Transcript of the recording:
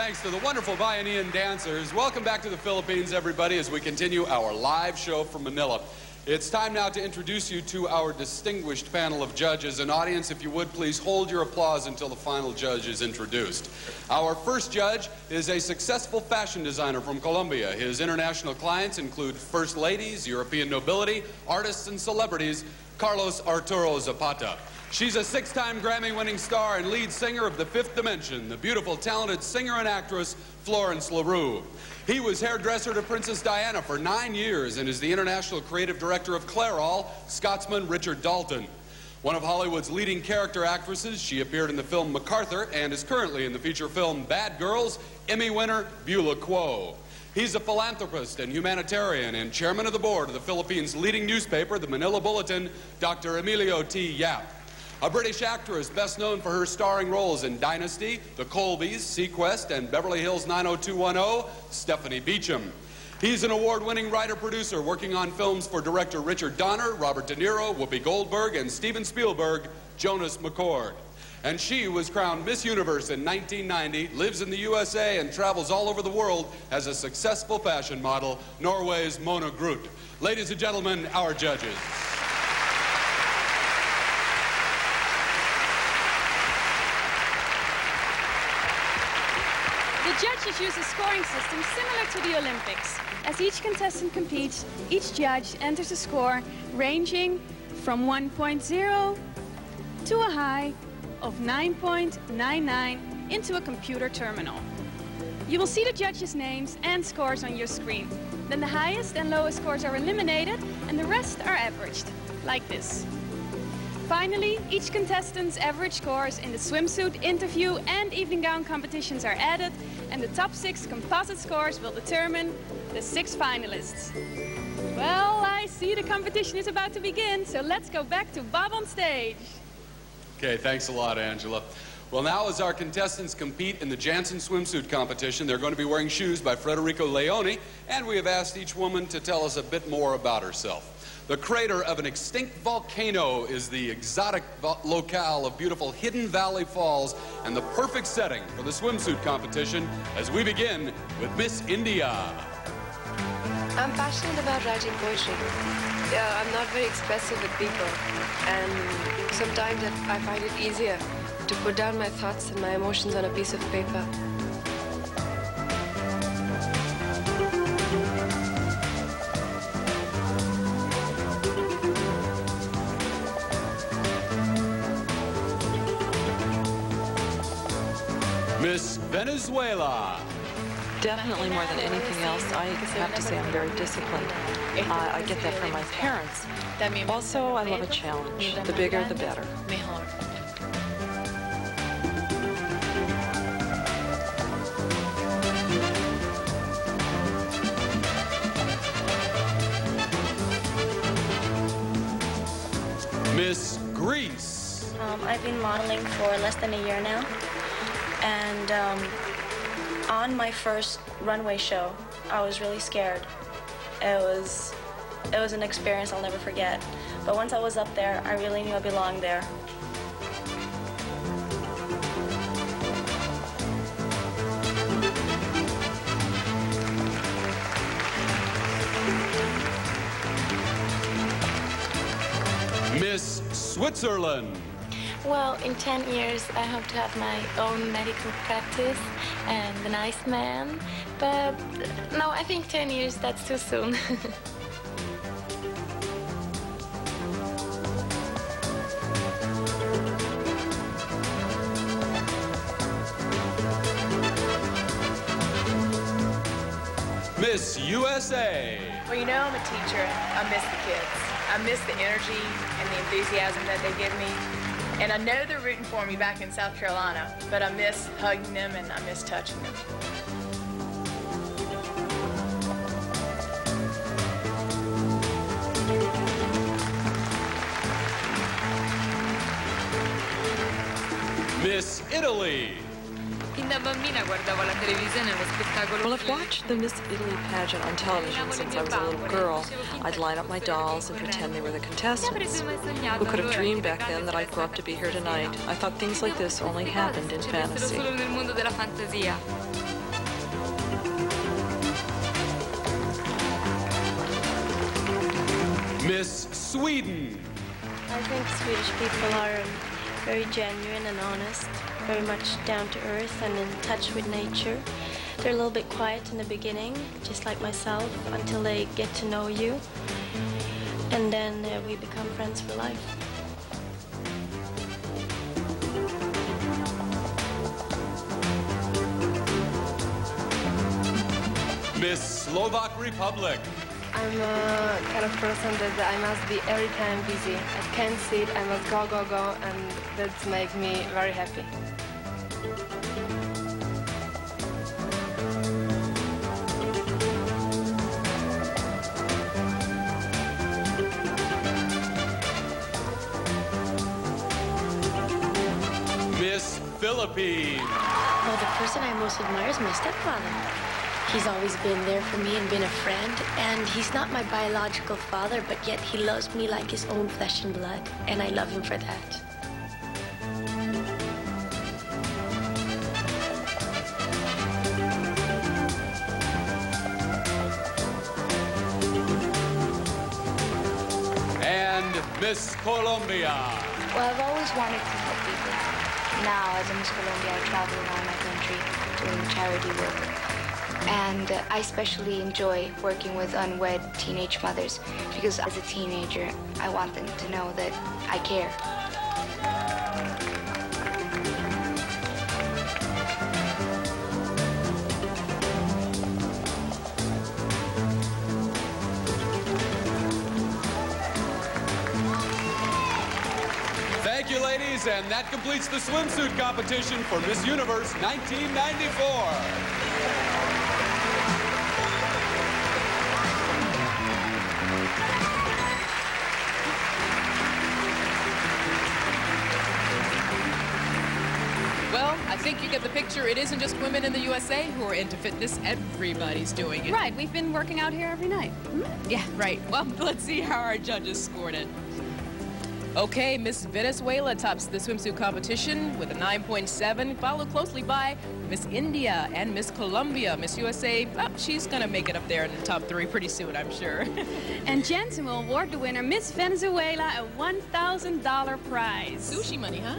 thanks to the wonderful Bahianian dancers. Welcome back to the Philippines, everybody, as we continue our live show from Manila. It's time now to introduce you to our distinguished panel of judges. And audience, if you would, please hold your applause until the final judge is introduced. Our first judge is a successful fashion designer from Colombia. His international clients include first ladies, European nobility, artists, and celebrities. Carlos Arturo Zapata. She's a six-time Grammy-winning star and lead singer of The Fifth Dimension, the beautiful, talented singer and actress Florence LaRue. He was hairdresser to Princess Diana for 9 years and is the international creative director of Clairol, Scotsman Richard Dalton. One of Hollywood's leading character actresses, she appeared in the film MacArthur and is currently in the feature film Bad Girls, Emmy winner Beulah Quo. He's a philanthropist and humanitarian and chairman of the board of the Philippines' leading newspaper, the Manila Bulletin, Dr. Emilio T. Yap. A British actress best known for her starring roles in Dynasty, The Colbys, Sequest, and Beverly Hills 90210, Stephanie Beacham. He's an award-winning writer-producer working on films for director Richard Donner, Robert De Niro, Whoopi Goldberg, and Steven Spielberg, Jonas McCord. And she was crowned Miss Universe in 1990, lives in the USA, and travels all over the world as a successful fashion model, Norway's Mona Groot. Ladies and gentlemen, our judges. The judges use a scoring system similar to the Olympics. As each contestant competes, each judge enters a score ranging from 1.0 to a high of 9.99 into a computer terminal. You will see the judges' names and scores on your screen. Then the highest and lowest scores are eliminated and the rest are averaged, like this. Finally, each contestant's average scores in the swimsuit, interview, and evening gown competitions are added, and the top 6 composite scores will determine the 6 finalists. Well, I see the competition is about to begin, so let's go back to Bob on stage. Okay, thanks a lot, Angela. Well, now as our contestants compete in the Jansen swimsuit competition, they're going to be wearing shoes by Federico Leone, and we have asked each woman to tell us a bit more about herself. The crater of an extinct volcano is the exotic locale of beautiful Hidden Valley Falls and the perfect setting for the swimsuit competition as we begin with Miss India. I'm passionate about writing poetry. I'm not very expressive with people, and sometimes I find it easier to put down my thoughts and my emotions on a piece of paper. Miss Venezuela. Definitely more than anything else, I have to say I'm very disciplined. I get that from my parents. Also, I love a challenge. The bigger, the better. Miss Greece. I've been modeling for less than a year now. And on my first runway show, I was really scared. It was an experience I'll never forget. But once I was up there, I really knew I belonged there. Miss Switzerland. Well, in 10 years, I hope to have my own medical practice and a nice man. But no, I think 10 years, that's too soon. Miss USA. Well, you know, I'm a teacher. I miss the kids. I miss the energy and the enthusiasm that they give me. And I know they're rooting for me back in South Carolina, but I miss hugging them and I miss touching them. Miss Italy. Da bambina guardavo la televisione e lo spettacolo. Well, I've watched the Miss Italy pageant on television since I was a little girl. I'd line up my dolls and pretend they were the contestants. Who could have dreamed back then that I'd grow up to be here tonight? I thought things like this only happened in fantasy. Solo nel mondo della fantasia. Miss Sweden. I think Swedish people are very genuine and honest, very much down to earth and in touch with nature. They're a little bit quiet in the beginning, just like myself, until they get to know you. And then we become friends for life. Miss Slovak Republic. I'm a kind of person that I must be every time busy. I can't sit, I must go, go, go, and that makes me very happy. Miss Philippines. Well, the person I most admire is my stepfather. He's always been there for me and been a friend, and he's not my biological father, but yet he loves me like his own flesh and blood, and I love him for that. And Miss Colombia. Well, I've always wanted to help people. Now, as a Miss Colombia, I travel around my country doing charity work. And I especially enjoy working with unwed teenage mothers because as a teenager, I want them to know that I care. Thank you, ladies, and that completes the swimsuit competition for Miss Universe 1994. Well, I think you get the picture. It isn't just women in the USA who are into fitness. Everybody's doing it. Right, we've been working out here every night. Yeah, right. Well, let's see how our judges scored it. Okay, Miss Venezuela tops the swimsuit competition with a 9.7, followed closely by Miss India and Miss Colombia. Miss USA, well, she's going to make it up there in the top 3 pretty soon, I'm sure. And Jensen will award the winner, Miss Venezuela, a $1,000 prize. Sushi money, huh?